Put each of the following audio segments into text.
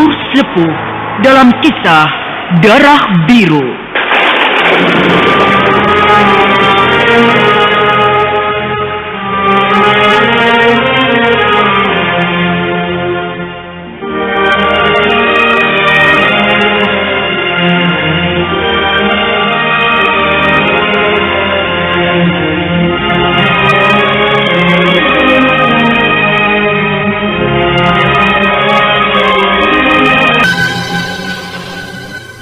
Slepuh dalam kisah Darah Biru.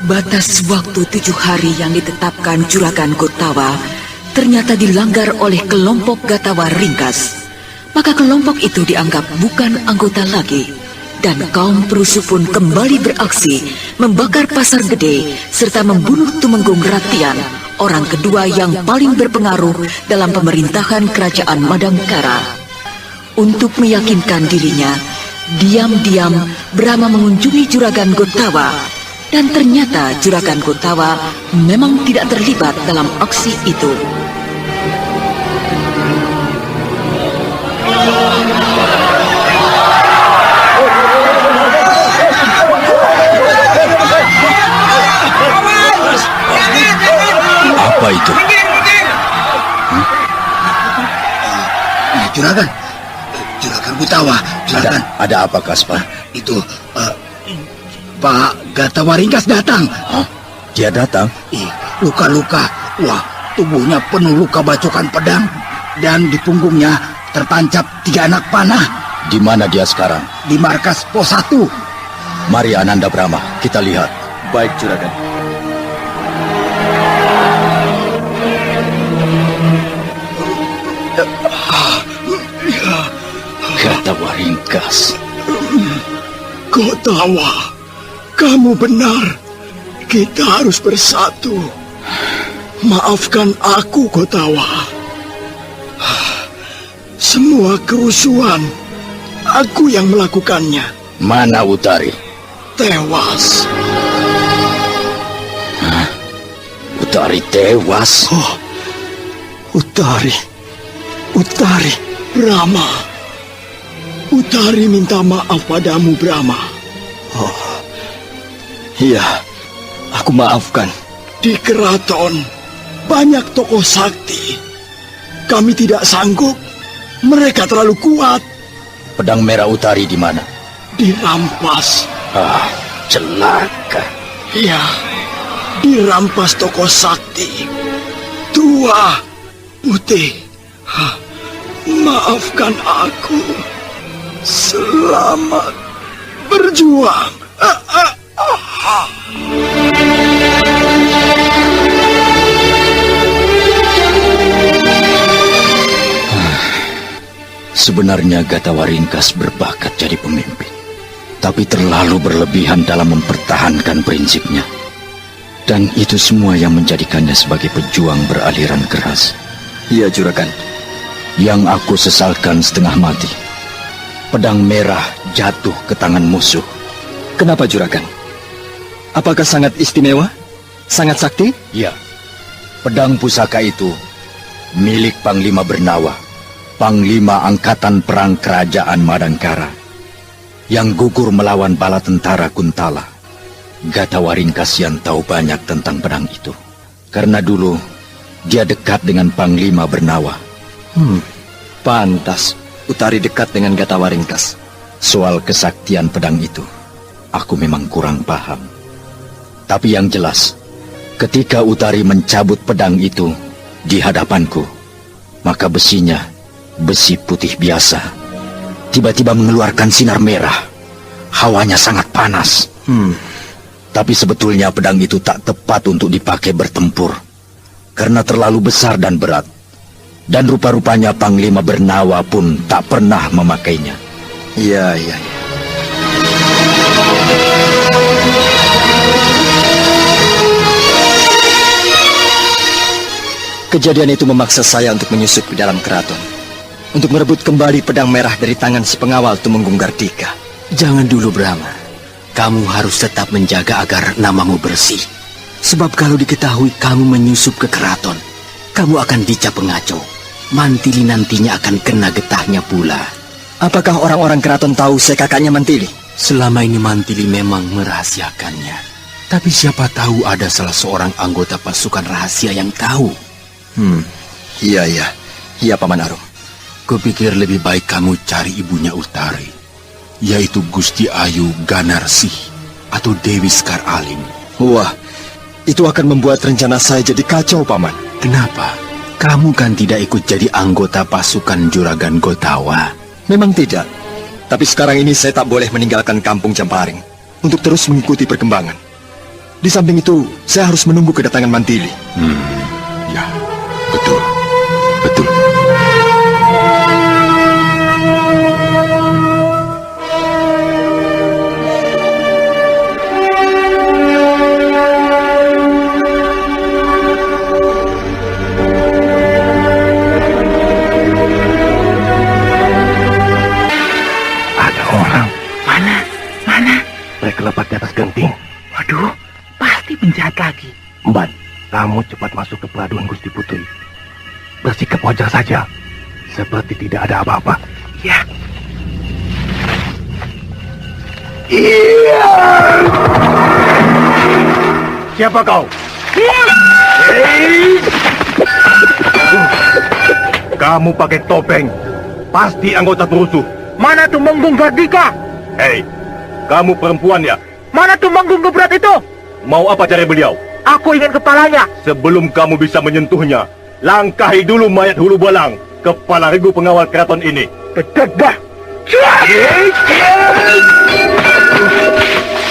Batas waktu 7 hari yang ditetapkan Juragan Gotawa ternyata dilanggar oleh kelompok Gatawa Ringkas. Maka kelompok itu dianggap bukan anggota lagi, dan kaum perusuh pun kembali beraksi membakar pasar gede serta membunuh Tumenggung Ratian, orang kedua yang paling berpengaruh dalam pemerintahan kerajaan Madangkara. Untuk meyakinkan dirinya, diam-diam Brahma mengunjungi Juragan Gotawa. Dan ternyata Juragan Gotawa memang tidak terlibat dalam aksi itu. Apa itu? Juragan Gotawa, Juragan. Ada apa, Kaspar? Itu Pak Gatawa Ringkas datang. Hah? Dia datang? Luka-luka. Wah, tubuhnya penuh luka bacokan pedang. Dan di punggungnya tertancap 3 anak panah. Di mana dia sekarang? Di markas Pos 1. Mari Ananda Brahma, kita lihat. Baik, Juragan. Gatawa Ringkas. Gotawa, kamu benar. Kita harus bersatu. Maafkan aku, Gotawa. Semua kerusuhan, aku yang melakukannya. Mana Utari? Tewas. Hah? Utari tewas? Oh, Utari. Brahma. Utari minta maaf padamu, Brahma. Oh, iya, aku maafkan. Di keraton banyak tokoh sakti. Kami tidak sanggup. Mereka terlalu kuat. Pedang merah Utari di mana? Dirampas. Ah, celaka. Iya, dirampas tokoh sakti. Tua, putih. Maafkan aku. Selamat berjuang. Sebenarnya Gatawa Ringkas berbakat jadi pemimpin, tapi terlalu berlebihan dalam mempertahankan prinsipnya. Dan itu semua yang menjadikannya sebagai pejuang beraliran keras. Iya, Juragan. Yang aku sesalkan setengah mati, pedang merah jatuh ke tangan musuh. Kenapa, Juragan? Apakah sangat istimewa? Sangat sakti? Ya, pedang pusaka itu milik Panglima Bernawa, Panglima Angkatan Perang Kerajaan Madangkara, yang gugur melawan bala tentara Kuntala. Gatawa Ringkas yang tahu banyak tentang pedang itu, karena dulu dia dekat dengan Panglima Bernawa. Pantas Utari dekat dengan Gatawa Ringkas. Soal kesaktian pedang itu, aku memang kurang paham. Tapi yang jelas, ketika Utari mencabut pedang itu di hadapanku, maka besinya, besi putih biasa, tiba-tiba mengeluarkan sinar merah. Hawanya sangat panas. Tapi sebetulnya pedang itu tak tepat untuk dipakai bertempur, karena terlalu besar dan berat. Dan rupa-rupanya Panglima Bernawa pun tak pernah memakainya. Iya. Kejadian itu memaksa saya untuk menyusup ke dalam keraton, untuk merebut kembali pedang merah dari tangan si pengawal Tumenggung Gardika. Jangan dulu, Brahma. Kamu harus tetap menjaga agar namamu bersih. Sebab kalau diketahui kamu menyusup ke keraton, kamu akan dicap pengacau. Mantili nantinya akan kena getahnya pula. Apakah orang-orang keraton tahu saya kakaknya Mantili? Selama ini Mantili memang merahasiakannya. Tapi siapa tahu ada salah seorang anggota pasukan rahasia yang tahu. Iya, Paman Arum. Kupikir lebih baik kamu cari ibunya Utari, yaitu Gusti Ayu Ganarsih atau Dewi Sekar Alim. Wah, itu akan membuat rencana saya jadi kacau, Paman. Kenapa? Kamu kan tidak ikut jadi anggota pasukan Juragan Gotawa. Memang tidak. Tapi sekarang ini saya tak boleh meninggalkan kampung Jamparing untuk terus mengikuti perkembangan. Di samping itu, saya harus menunggu kedatangan Mantili. Ya, betul. Betul. Ada orang. Mana? Mereka lepat di atas genting. Waduh, pasti penjahat lagi. Mban, kamu cepat masuk ke peladuan Gusti Putri. Bersikap wajar saja, seperti tidak ada apa-apa. Ya. Iya. Siapa kau? Hei! Kamu pakai topeng. Pasti anggota perusuh. Mana Tumenggung Gardika? Hei, kamu perempuan ya? Mana Tumenggung Gebrat itu? Mau apa cari beliau? Aku ingin kepalanya. Sebelum kamu bisa menyentuhnya, langkahi dulu mayat Hulu Balang, kepala regu pengawal keraton ini. Bedah.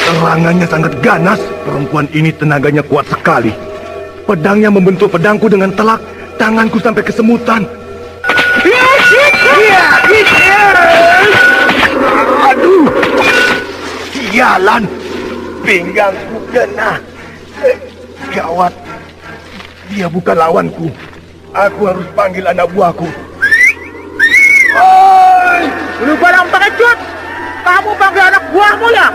Serangannya sangat ganas. Perempuan ini tenaganya kuat sekali. Pedangnya membentuk pedangku dengan telak. Tanganku sampai kesemutan. Aduh, sialan. Pinggangku kena. Gawat. Dia bukan lawanku. Aku harus panggil anak buahku. Lu barang pengecut. Kamu panggil anak buahmu ya?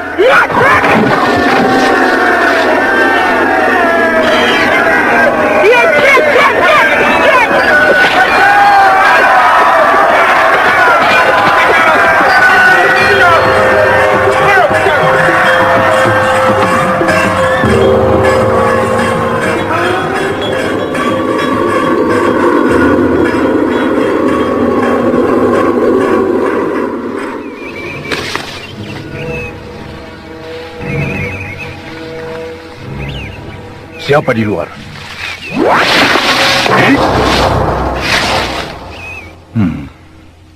Siapa di luar?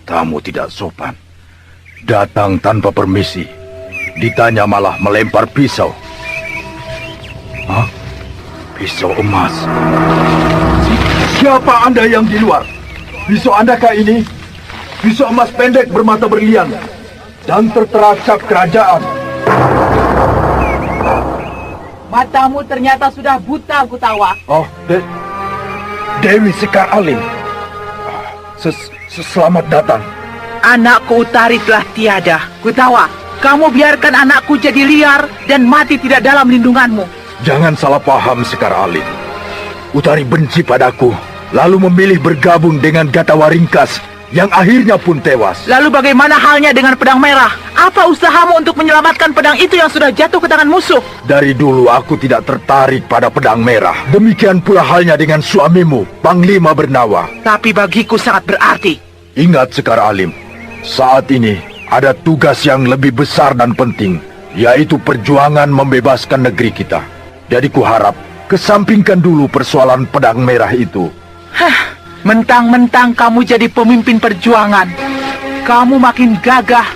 Tamu tidak sopan. Datang tanpa permisi. Ditanya malah melempar pisau. Hah? Pisau emas. Siapa Anda yang di luar? Pisau Andakah ini? Pisau emas pendek bermata berlian dan tertera cap kerajaan. Matamu ternyata sudah buta, Gutawa. Oh, Dewi Sekar Alim. Selamat datang. Anakku Utari telah tiada. Gutawa, kamu biarkan anakku jadi liar dan mati tidak dalam lindunganmu. Jangan salah paham, Sekar Alim. Utari benci padaku, lalu memilih bergabung dengan Gatawa Ringkas, yang akhirnya pun tewas. Lalu bagaimana halnya dengan pedang merah? Apa usahamu untuk menyelamatkan pedang itu yang sudah jatuh ke tangan musuh? Dari dulu aku tidak tertarik pada pedang merah. Demikian pula halnya dengan suamimu, Panglima Bernawa. Tapi bagiku sangat berarti. Ingat, Sekar Alim, saat ini ada tugas yang lebih besar dan penting, yaitu perjuangan membebaskan negeri kita. Jadi kuharap kesampingkan dulu persoalan pedang merah itu. Mentang-mentang kamu jadi pemimpin perjuangan, kamu makin gagah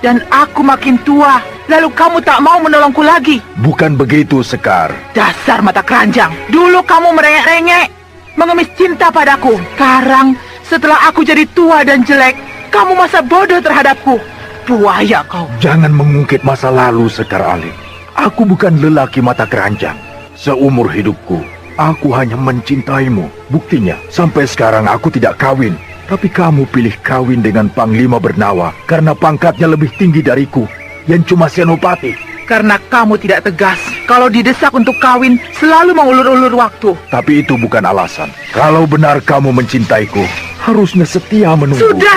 dan aku makin tua. Lalu kamu tak mau menolongku lagi. Bukan begitu, Sekar. Dasar mata keranjang. Dulu kamu merengek-rengek, mengemis cinta padaku. Sekarang, setelah aku jadi tua dan jelek, kamu masa bodoh terhadapku. Buaya kau. Jangan mengungkit masa lalu, Sekar Alim. Aku bukan lelaki mata keranjang. Seumur hidupku, aku hanya mencintaimu. Buktinya, sampai sekarang aku tidak kawin. Tapi kamu pilih kawin dengan Panglima Bernawa karena pangkatnya lebih tinggi dariku, yang cuma senopati. Karena kamu tidak tegas. Kalau didesak untuk kawin, selalu mengulur-ulur waktu. Tapi itu bukan alasan. Kalau benar kamu mencintaiku, harusnya setia menunggu. Sudah,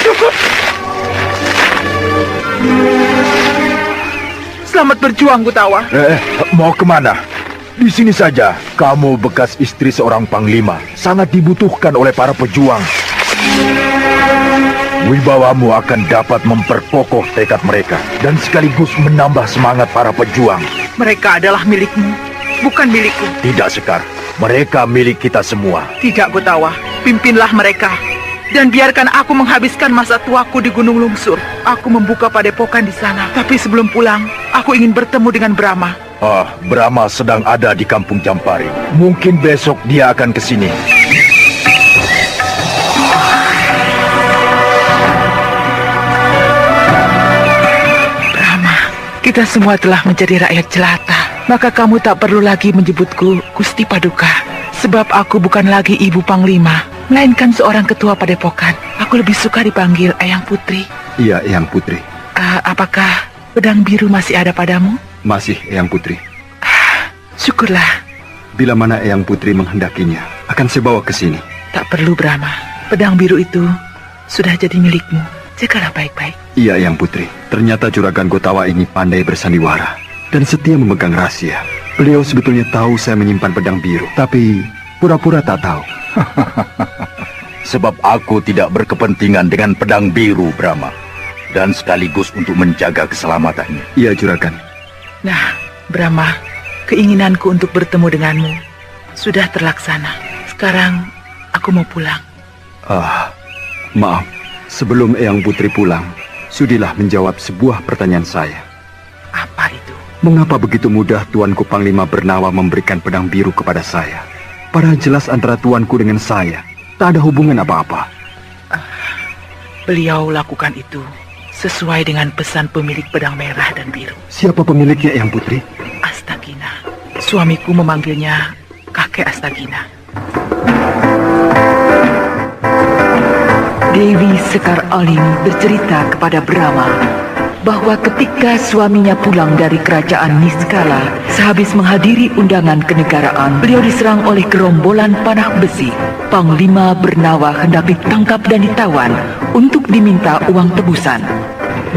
cukup. Selamat berjuang, Gutawa. Mau kemana? Di sini saja. Kamu bekas istri seorang panglima, sangat dibutuhkan oleh para pejuang. Wibawamu akan dapat memperkokoh tekad mereka dan sekaligus menambah semangat para pejuang. Mereka adalah milikmu, bukan milikku. Tidak, Sekar. Mereka milik kita semua. Tidak, Gutawa. Pimpinlah mereka. Dan biarkan aku menghabiskan masa tuaku di Gunung Lungsur. Aku membuka padepokan di sana. Tapi sebelum pulang, aku ingin bertemu dengan Brahma. Brahma sedang ada di Kampung Jampari. Mungkin besok dia akan ke sini. Brahma, kita semua telah menjadi rakyat jelata. Maka kamu tak perlu lagi menyebutku Gusti Paduka. Sebab aku bukan lagi ibu panglima, melainkan seorang ketua padepokan. Aku lebih suka dipanggil Eyang Putri. Iya, Eyang Putri. Apakah pedang biru masih ada padamu? Masih, Eyang Putri. Syukurlah. Bila mana Eyang Putri menghendakinya, akan saya bawa ke sini. Tak perlu, Brahma. Pedang biru itu sudah jadi milikmu. Jagalah baik-baik. Iya, Eyang Putri. Ternyata Juragan Gotawa ini pandai bersandiwara dan setia memegang rahasia. Beliau sebetulnya tahu saya menyimpan pedang biru, tapi pura-pura tak tahu. Sebab aku tidak berkepentingan dengan pedang biru, Brahma. Dan sekaligus untuk menjaga keselamatannya. Iya, Juragan. Nah, Brahma, keinginanku untuk bertemu denganmu sudah terlaksana. Sekarang aku mau pulang. Maaf. Sebelum Eyang Putri pulang, sudilah menjawab sebuah pertanyaan saya. Apa itu? Mengapa begitu mudah Tuanku Panglima Bernawa memberikan pedang biru kepada saya? Padahal jelas antara Tuanku dengan saya tak ada hubungan apa-apa. Beliau lakukan itu sesuai dengan pesan pemilik pedang merah dan biru. Siapa pemiliknya, Eyang Putri? Astagina. Suamiku memanggilnya kakek Astagina. Dewi Sekar Aling bercerita kepada Brahma bahwa ketika suaminya pulang dari kerajaan Niskala, sehabis menghadiri undangan kenegaraan, beliau diserang oleh gerombolan panah besi. Panglima Bernawa hendak ditangkap dan ditawan untuk diminta uang tebusan.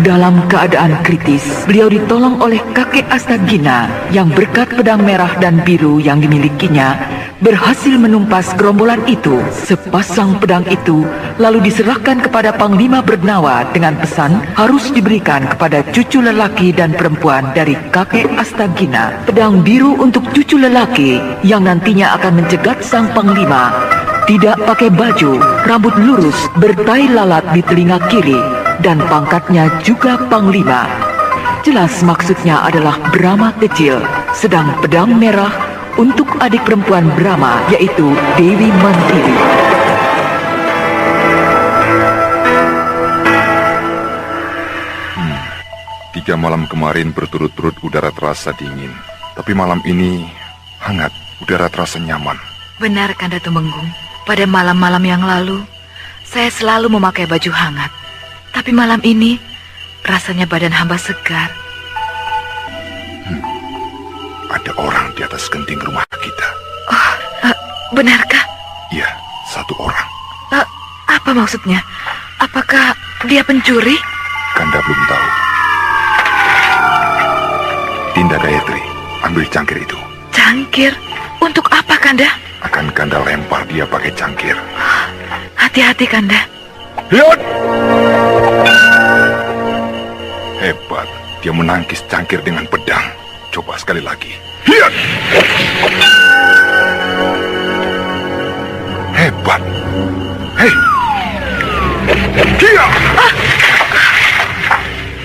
Dalam keadaan kritis, beliau ditolong oleh kakek Astagina yang berkat pedang merah dan biru yang dimilikinya berhasil menumpas gerombolan itu. Sepasang pedang itu lalu diserahkan kepada Panglima Bernawa dengan pesan harus diberikan kepada cucu lelaki dan perempuan dari kakek Astagina. Pedang biru untuk cucu lelaki yang nantinya akan mencegat sang Panglima. Tidak pakai baju, rambut lurus, bertai lalat di telinga kiri, dan pangkatnya juga Panglima. Jelas maksudnya adalah Brahma kecil, sedang pedang merah untuk adik perempuan Brahma, yaitu Dewi Mantili. Tiga malam kemarin berturut-turut udara terasa dingin, tapi malam ini hangat, udara terasa nyaman. Benar, Kanda Tumenggung. Pada malam-malam yang lalu, saya selalu memakai baju hangat. Tapi malam ini, rasanya badan hamba segar. Ada orang di atas genting rumah kita. Oh, benarkah? Iya, satu orang. Apa maksudnya? Apakah dia pencuri? Kanda belum tahu. Dinda Gayatri, ambil cangkir itu. Cangkir? Untuk apa, Kanda? Akan Kanda lempar dia pakai cangkir. Hati-hati, Kanda. Lihat! Hebat, dia menangkis cangkir dengan pedang. Coba sekali lagi. Lihat! Hebat. Hei! Dia!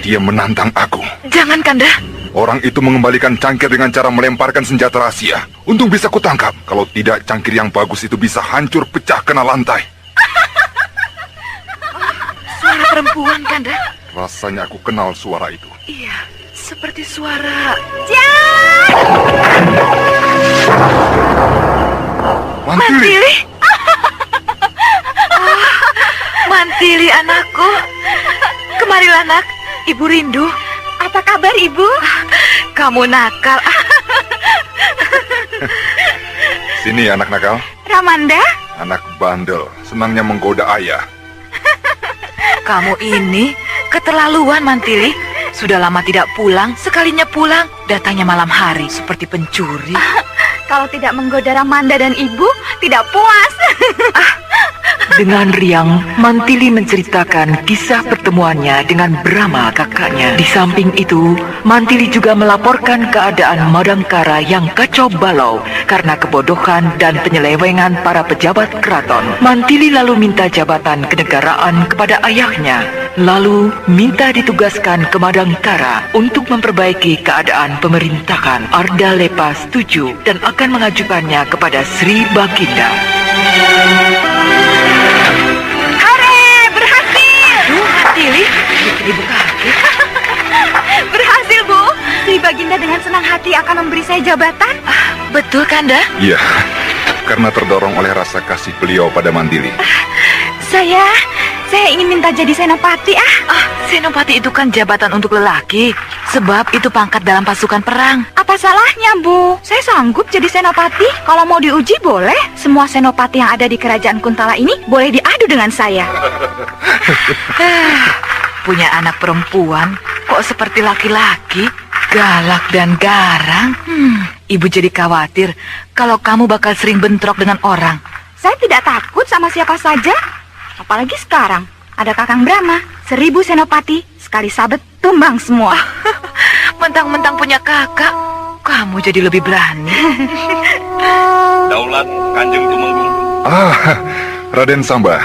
Dia menantang aku. Jangan, Kanda. Orang itu mengembalikan cangkir dengan cara melemparkan senjata rahasia. Untung bisa kutangkap. Kalau tidak, cangkir yang bagus itu bisa hancur pecah kena lantai. Suara perempuan, Kanda. Rasanya aku kenal suara itu. Iya, seperti suara... Mantili! Mantili, anakku. Kemarilah, nak. Ibu rindu. Apa kabar, Ibu? Kamu nakal. Sini, anak nakal. Ramanda? Anak bandel, senangnya menggoda ayah. Kamu ini keterlaluan, Mantili. Sudah lama tidak pulang, sekalinya pulang, datangnya malam hari seperti pencuri. Kalau tidak menggoda Ramanda dan ibu, tidak puas. Dengan riang, Mantili menceritakan kisah pertemuannya dengan Brahma kakaknya. Di samping itu, Mantili juga melaporkan keadaan Madangkara yang kacau balau karena kebodohan dan penyelewengan para pejabat keraton. Mantili lalu minta jabatan kenegaraan kepada ayahnya, lalu minta ditugaskan ke Madangkara untuk memperbaiki keadaan pemerintahan. Arda Lepa setuju dan akan mengajukannya kepada Sri Baginda. Tili, ibu kaget. Berhasil, Bu. Sri Baginda dengan senang hati akan memberi saya jabatan. Betul, Kanda? Iya, karena terdorong oleh rasa kasih beliau pada Mantili. Saya ingin minta jadi senopati. Senopati itu kan jabatan untuk lelaki, sebab itu pangkat dalam pasukan perang. Apa salahnya, Bu? Saya sanggup jadi senopati. Kalau mau diuji, boleh. Semua senopati yang ada di kerajaan Kuntala ini boleh diadu dengan saya. Punya anak perempuan, kok seperti laki-laki, galak dan garang. Ibu jadi khawatir kalau kamu bakal sering bentrok dengan orang. Saya tidak takut sama siapa saja. Apalagi sekarang, ada Kakang Brahma, 1000 senopati, sekali sabet tumbang semua. Mentang-mentang punya kakak, kamu jadi lebih berani. Daulat Kanjeng Tumenggung. Raden Samba.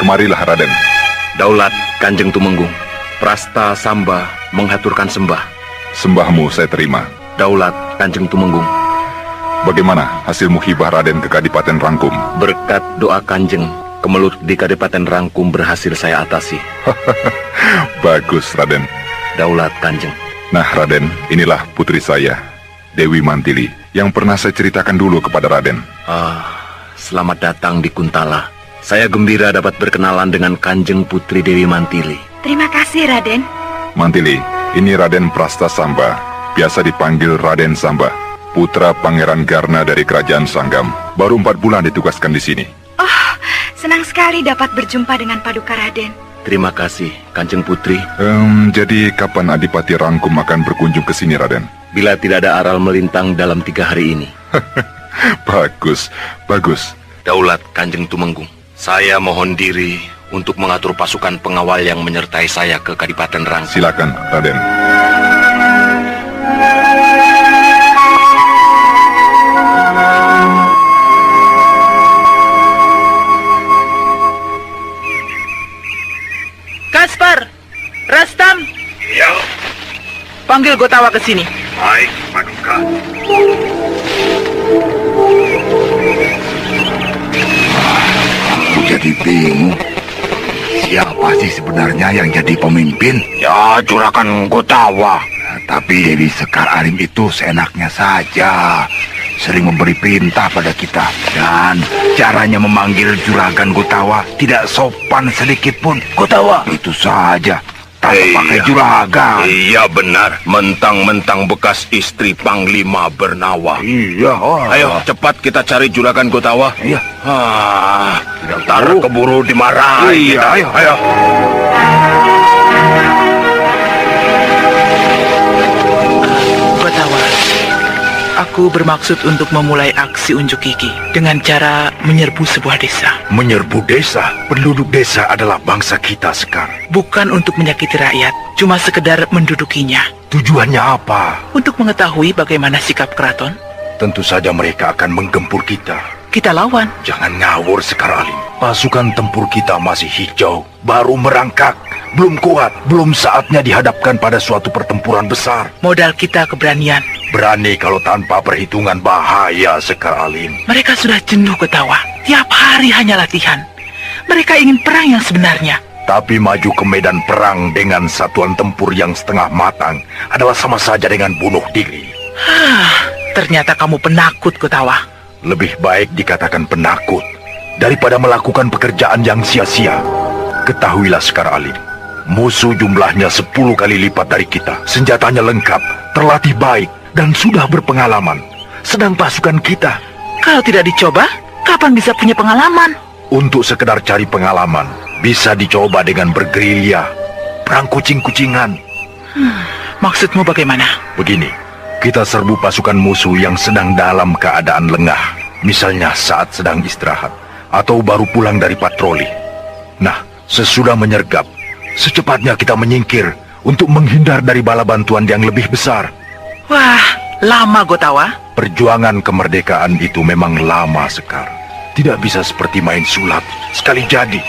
Kemarilah, Raden. Daulat Kanjeng Tumenggung, Prasta Samba menghaturkan sembah. Sembahmu saya terima. Daulat Kanjeng Tumenggung, Bagaimana hasil muhibah Raden ke Kadipaten Rangkum? berkat doa Kanjeng, kemelut di Kadipaten Rangkum berhasil saya atasi. Bagus, Raden. Daulat Kanjeng. Nah, Raden, inilah putri saya, Dewi Mantili, yang pernah saya ceritakan dulu kepada Raden. Selamat datang di Kuntala. Saya gembira dapat berkenalan dengan Kanjeng Putri Dewi Mantili. Terima kasih, Raden. Mantili, ini Raden Prasta Samba, biasa dipanggil Raden Samba, putra Pangeran Garna dari Kerajaan Sanggam. Baru 4 bulan ditugaskan di sini. Senang sekali dapat berjumpa dengan Paduka Raden. Terima kasih, Kanjeng Putri. Jadi kapan Adipati Rangkum akan berkunjung ke sini, Raden? Bila tidak ada aral melintang dalam 3 hari ini. Bagus, bagus. Daulat Kanjeng Tumenggung, saya mohon diri untuk mengatur pasukan pengawal yang menyertai saya ke Kadipaten Rangkum. Silakan, Raden. Kaspar, Rastam, Ya, panggil Gotawa ke sini. baik, Paduka. Aku jadi bingung. Siapa sih sebenarnya yang jadi pemimpin? Ya, Juragan Gotawa. Tapi Dewi Sekar Alim itu seenaknya saja. Sering memberi perintah pada kita. Dan caranya memanggil Juragan Gotawa tidak sopan sedikit pun. Gotawa, itu saja. Tanpa pakai juragan. Iya benar, mentang-mentang bekas istri Panglima Bernawa. Iya. Ayo, cepat kita cari Juragan Gotawa. Iya. Ntar keburu dimarahi. Iya, ayo. Gotawa, aku bermaksud untuk memulai aksi unjuk gigi dengan cara menyerbu sebuah desa. Menyerbu desa? Penduduk desa adalah bangsa kita, Sekar. Bukan untuk menyakiti rakyat, cuma sekedar mendudukinya. Tujuannya apa? Untuk mengetahui bagaimana sikap keraton, Tentu saja mereka akan menggempur kita. kita lawan. Jangan ngawur, Sekar Alim. Pasukan tempur kita masih hijau, baru merangkak, belum kuat, belum saatnya dihadapkan pada suatu pertempuran besar. Modal kita keberanian. Berani kalau tanpa perhitungan bahaya, Sekar Alim. Mereka sudah jenuh Gotawa. Tiap hari hanya latihan. Mereka ingin perang yang sebenarnya. Tapi maju ke medan perang dengan satuan tempur yang setengah matang adalah sama saja dengan bunuh diri. Ternyata kamu penakut, Gotawa. Lebih baik dikatakan penakut daripada melakukan pekerjaan yang sia-sia. Ketahuilah, Sekar Alim, musuh jumlahnya 10 kali lipat dari kita. Senjatanya lengkap, terlatih baik, dan sudah berpengalaman. Sedang pasukan kita, Kalau tidak dicoba, kapan bisa punya pengalaman? untuk sekedar cari pengalaman, bisa dicoba dengan bergerilya, perang kucing-kucingan. Maksudmu bagaimana? Begini, kita serbu pasukan musuh yang sedang dalam keadaan lengah. Misalnya saat sedang istirahat, atau baru pulang dari patroli. Nah, sesudah menyergap, secepatnya kita menyingkir untuk menghindar dari bala bantuan yang lebih besar. Wah, lama Gotawa. Perjuangan kemerdekaan itu memang lama, Sekar. Tidak bisa seperti main sulap, sekali jadi.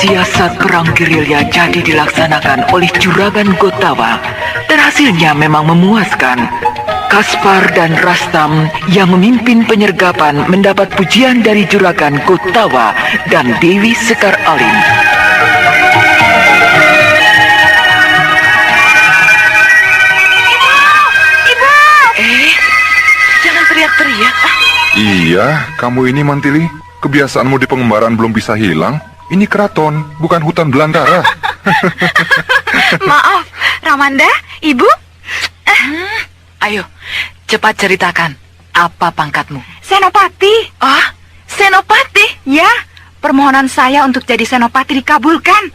Siasat perang gerilya jadi dilaksanakan oleh Juragan Gotawa dan hasilnya memang memuaskan. Kaspar dan Rastam yang memimpin penyergapan mendapat pujian dari Juragan Gotawa dan Dewi Sekar Alim. Ibu! Jangan teriak-teriak. Iya, kamu ini Mantili. Kebiasaanmu di pengembaraan belum bisa hilang. Ini keraton, bukan hutan belantara. Maaf, Ramanda, Ibu? Ayo, cepat ceritakan. Apa pangkatmu? Senopati. Ah, Senopati? Ya, permohonan saya untuk jadi senopati dikabulkan.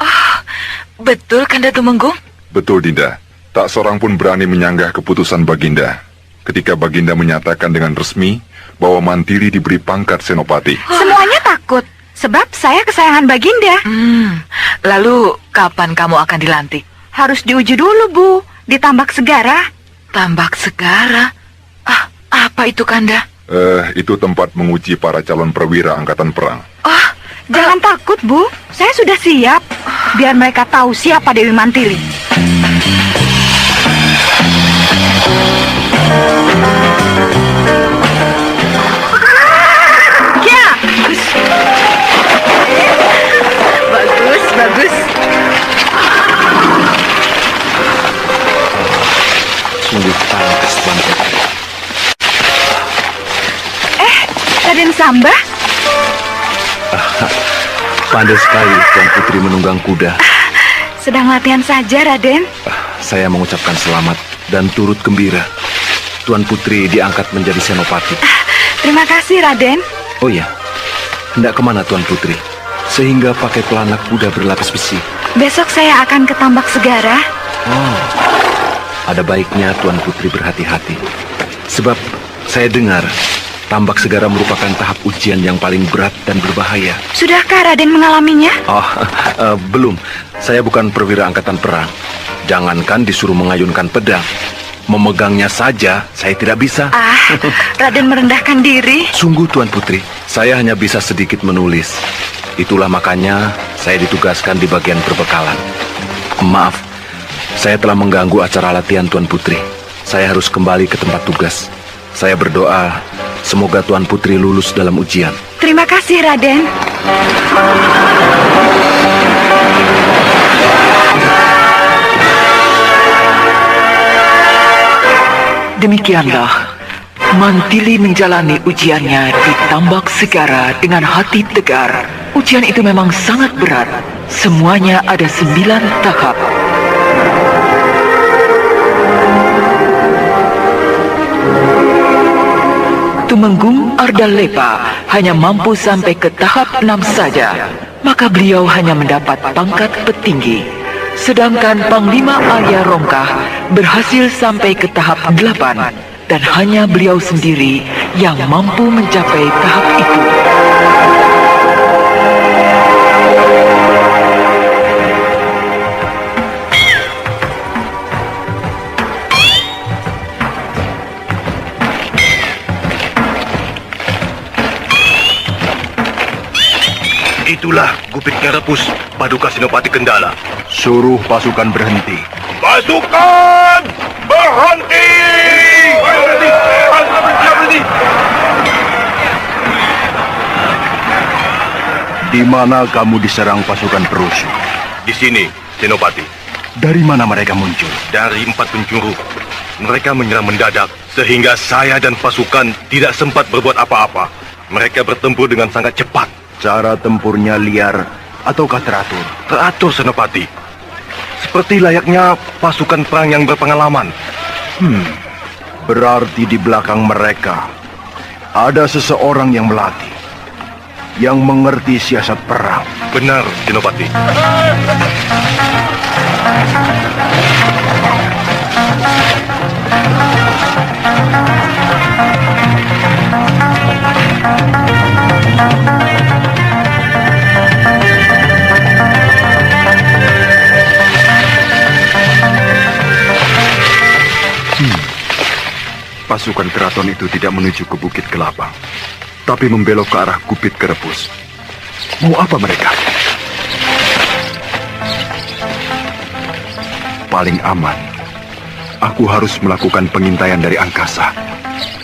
Betul, Kanda Tumenggung? Betul, Dinda. Tak seorang pun berani menyanggah keputusan Baginda. Ketika Baginda menyatakan dengan resmi bahwa Mantili diberi pangkat senopati. Semuanya takut, sebab saya kesayangan Baginda. Lalu, kapan kamu akan dilantik? Harus diuji dulu, Bu, di Tambak Segara. Tambak Segara? Apa itu, Kanda? Itu tempat menguji para calon perwira angkatan perang. Jangan takut, Bu. Saya sudah siap. Biar mereka tahu siapa Dewi Mantili. Ya! Bagus, bagus. Sungguh pantas banget. Raden Samba? Pandai sekali Tuan Putri menunggang kuda. Sedang latihan saja, Raden. Saya mengucapkan selamat dan turut gembira. Tuan Putri diangkat menjadi senopati. Terima kasih, Raden. Oh ya, hendak kemana Tuan Putri? Sehingga pakai pelanak kuda berlapis besi. Besok saya akan ke Tambak Segara. Ada baiknya Tuan Putri berhati-hati. Sebab saya dengar Tambak Segara merupakan tahap ujian yang paling berat dan berbahaya. Sudahkah Raden mengalaminya? Belum. Saya bukan perwira angkatan perang. Jangankan disuruh mengayunkan pedang, memegangnya saja saya tidak bisa. Raden merendahkan diri. Sungguh Tuan Putri, saya hanya bisa sedikit menulis. Itulah makanya saya ditugaskan di bagian perbekalan. Maaf, saya telah mengganggu acara latihan Tuan Putri. Saya harus kembali ke tempat tugas. Saya berdoa semoga Tuan Putri lulus dalam ujian. Terima kasih, Raden. Demikianlah, Mantili menjalani ujiannya di Tambak Segara dengan hati tegar. Ujian itu memang sangat berat. Semuanya ada 9 tahap. Tumenggung Ardalepa hanya mampu sampai ke tahap 6 saja. Maka beliau hanya mendapat pangkat petinggi. Sedangkan Panglima Arya Rongkah berhasil sampai ke tahap 8 dan hanya beliau sendiri yang mampu mencapai tahap itu. Itulah Gupit Ngarepus, Paduka Senopati Kendala. Suruh pasukan berhenti. Pasukan berhenti! Berhenti! Di mana kamu diserang pasukan perusuh? Di sini, Senopati. Dari mana mereka muncul? Dari 4 penjuru. Mereka menyerang mendadak, sehingga saya dan pasukan tidak sempat berbuat apa-apa. Mereka bertempur dengan sangat cepat. Cara tempurnya liar ataukah teratur? Teratur, Senopati. Seperti layaknya pasukan perang yang berpengalaman. Berarti di belakang mereka ada seseorang yang melatih. yang mengerti siasat perang. Benar, Senopati. Pasukan keraton itu tidak menuju ke Bukit Kelabang, tapi membelok ke arah Gupit Kerebus. Mau apa mereka? Paling aman, aku harus melakukan pengintaian dari angkasa,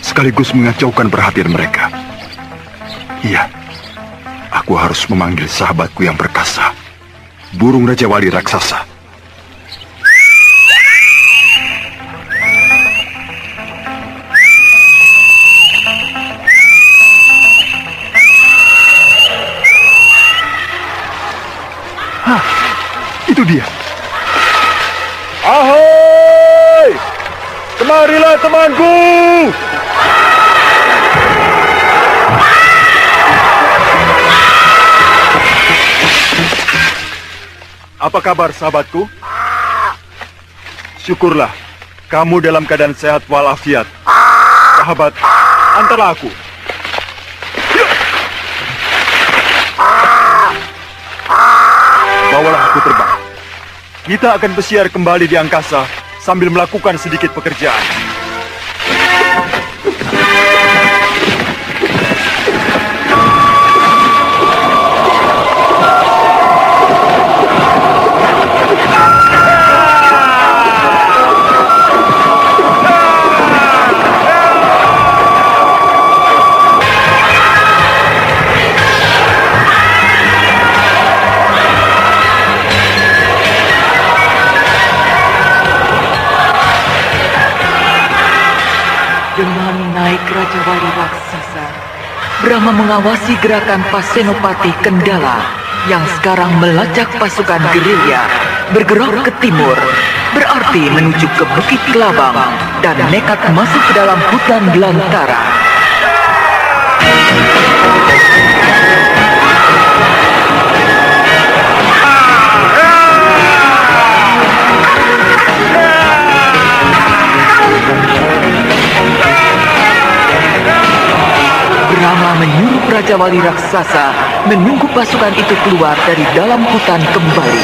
sekaligus mengacaukan perhatian mereka. Iya, aku harus memanggil sahabatku yang perkasa, burung Raja Wali raksasa. Itu dia. Ahoy! Kemarilah temanku! Apa kabar sahabatku? Syukurlah, kamu dalam keadaan sehat walafiat. Sahabat, antarlah aku. Bawalah aku terbang. Kita akan bersiar kembali di angkasa sambil melakukan sedikit pekerjaan. Dengan naik Raja Wali raksasa, Brahma mengawasi gerakan Pasenopati Kendala yang sekarang melacak pasukan gerilya bergerak ke timur, berarti menuju ke Bukit Kelabang dan nekat masuk ke dalam hutan belantara. Brahma menyuruh Raja Wali raksasa menunggu pasukan itu keluar dari dalam hutan kembali.